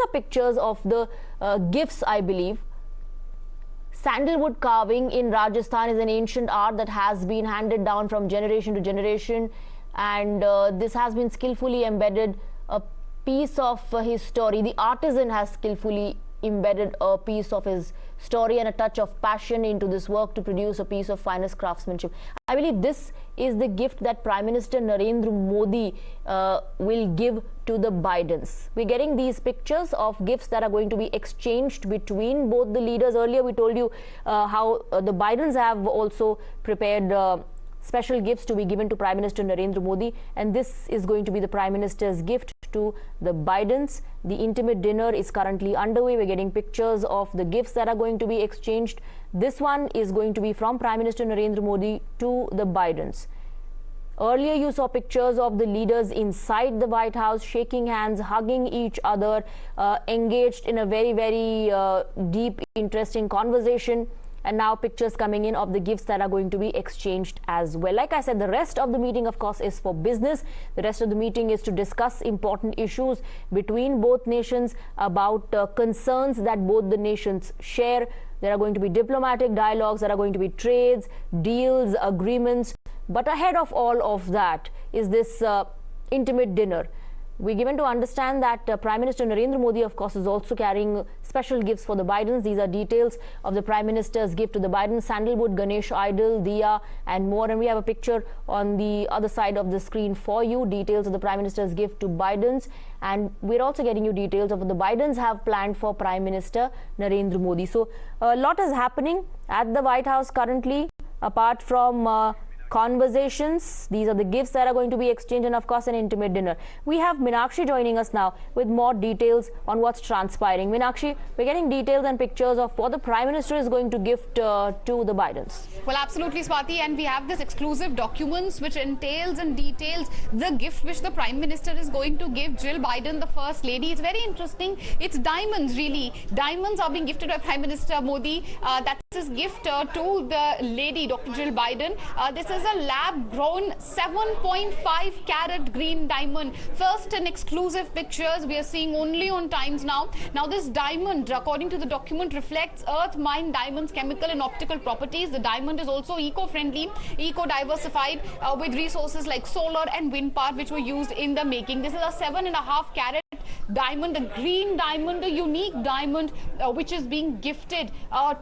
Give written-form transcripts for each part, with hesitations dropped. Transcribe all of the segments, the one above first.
are pictures of the gifts, I believe. Sandalwood carving in Rajasthan is an ancient art that has been handed down from generation to generation, and this has been skillfully embedded a piece of his story. The artisan has skillfully embedded a piece of his story and a touch of passion into this work to produce a piece of finest craftsmanship. I believe this is the gift that Prime Minister Narendra Modi will give to the Bidens. We're getting these pictures of gifts that are going to be exchanged between both the leaders. Earlier we told you how the Bidens have also prepared special gifts to be given to Prime Minister Narendra Modi, and this is going to be the Prime Minister's gift to the Bidens. The intimate dinner is currently underway. We're getting pictures of the gifts that are going to be exchanged. This one is going to be from Prime Minister Narendra Modi to the Bidens. Earlier you saw pictures of the leaders inside the White House, shaking hands, hugging each other, engaged in a very deep, interesting conversation. And now pictures coming in of the gifts that are going to be exchanged as well. Like I said, the rest of the meeting, of course, is for business. The rest of the meeting is to discuss important issues between both nations about concerns that both the nations share. There are going to be diplomatic dialogues, there are going to be trades, deals, agreements. But ahead of all of that is this intimate dinner. We're given to understand that Prime Minister Narendra Modi, of course, is also carrying special gifts for the Bidens. These are details of the Prime Minister's gift to the Bidens: sandalwood, Ganesh idol, diya, and more. And we have a picture on the other side of the screen for you, details of the Prime Minister's gift to Bidens. And we're also getting you details of what the Bidens have planned for Prime Minister Narendra Modi. So a lot is happening at the White House currently, apart from conversations. These are the gifts that are going to be exchanged, and of course an intimate dinner. We have Meenakshi joining us now with more details on what's transpiring. Meenakshi, we're getting details and pictures of what the Prime Minister is going to gift to the Bidens. Well, absolutely, Swati, and we have this exclusive documents which entails and details the gift which the Prime Minister is going to give Jill Biden, the First Lady. It's very interesting. It's diamonds, really. Diamonds are being gifted by Prime Minister Modi. That's his gift to the lady, Dr. Jill Biden. This is a lab-grown 7.5 carat green diamond. First in exclusive pictures we are seeing only on Times Now. Now this diamond, according to the document, reflects earth-mined diamonds' chemical and optical properties. The diamond is also eco-friendly, eco-diversified with resources like solar and wind power which were used in the making. This is a 7.5 carat diamond, a green diamond, a unique diamond which is being gifted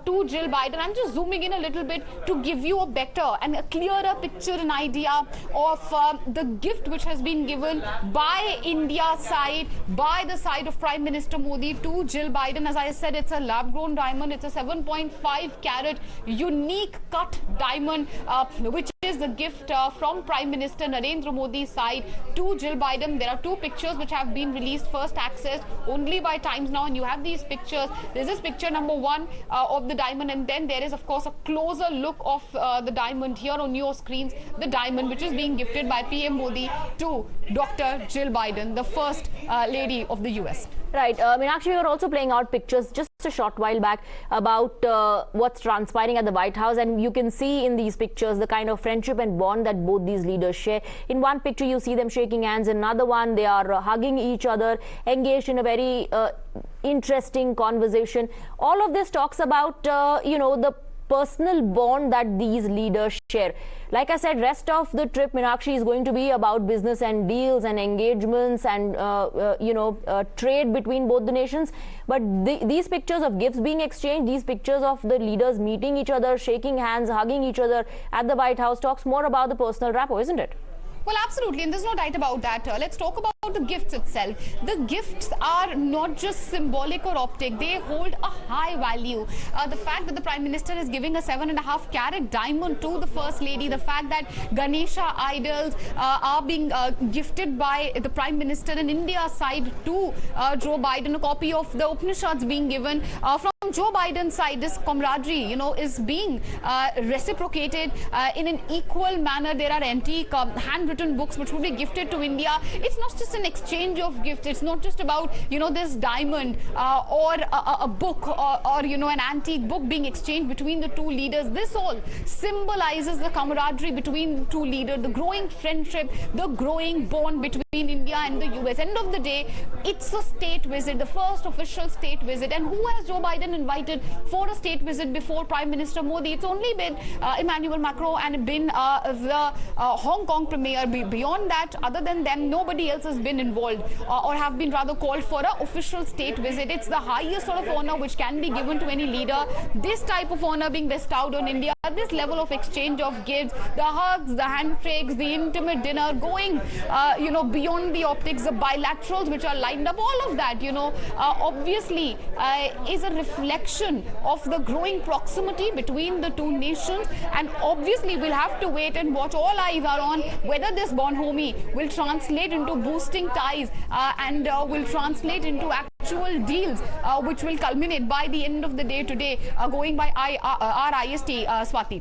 to Jill Biden. I'm just zooming in a little bit to give you a better and a clearer picture and idea of the gift which has been given by India's side, by the side of Prime Minister Modi to Jill Biden. As I said, it's a lab-grown diamond. It's a 7.5 carat unique cut diamond which is the gift from Prime Minister Narendra Modi's side to Jill Biden. There are two pictures which have been released, first accessed only by Times Now, and you have these pictures. This is picture number one of the diamond, and then there is of course a closer look of the diamond here on your screens, the diamond which is being gifted by PM Modi to Dr. Jill Biden, the First Lady of the US. Right. Meenakshi, we were also playing out pictures just a short while back about what's transpiring at the White House, and you can see in these pictures the kind of friendship and bond that both these leaders share. In one picture you see them shaking hands, in another one they are hugging each other, engaged in a very interesting conversation. All of this talks about the personal bond that these leaders share. Like I said, rest of the trip, Meenakshi, is going to be about business and deals and engagements and trade between both the nations. But these pictures of gifts being exchanged, these pictures of the leaders meeting each other, shaking hands, hugging each other at the White House talks more about the personal rapport, isn't it? Well, absolutely, and there's no doubt about that. Let's talk about the gifts itself. The gifts are not just symbolic or optic, they hold a high value. The fact that the Prime Minister is giving a 7.5 carat diamond to the First Lady, the fact that Ganesha idols are being gifted by the Prime Minister in India's side to Joe Biden, a copy of the Upanishads being given from on Joe Biden's side, this camaraderie, is being reciprocated in an equal manner. There are antique handwritten books which will be gifted to India. It's not just an exchange of gifts. It's not just about, this diamond or a book or an antique book being exchanged between the two leaders. This all symbolizes the camaraderie between the two leaders, the growing friendship, the growing bond between India and the US. End of the day, it's a state visit, the first official state visit. And who has Joe Biden invited for a state visit before Prime Minister Modi? It's only been Emmanuel Macron and been the Hong Kong Premier. Beyond that, other than them, nobody else has been involved or have been rather called for an official state visit. It's the highest sort of honor which can be given to any leader. This type of honor being bestowed on India, this level of exchange of gifts, the hugs, the handshakes, the intimate dinner, going, beyond the optics, the bilaterals which are lined up, all of that, obviously is a reflection of the growing proximity between the two nations. And obviously we'll have to wait and watch. All eyes are on whether this bonhomie will translate into boosting ties and will translate into actual deals which will culminate by the end of the day today, going by our IST, Swati.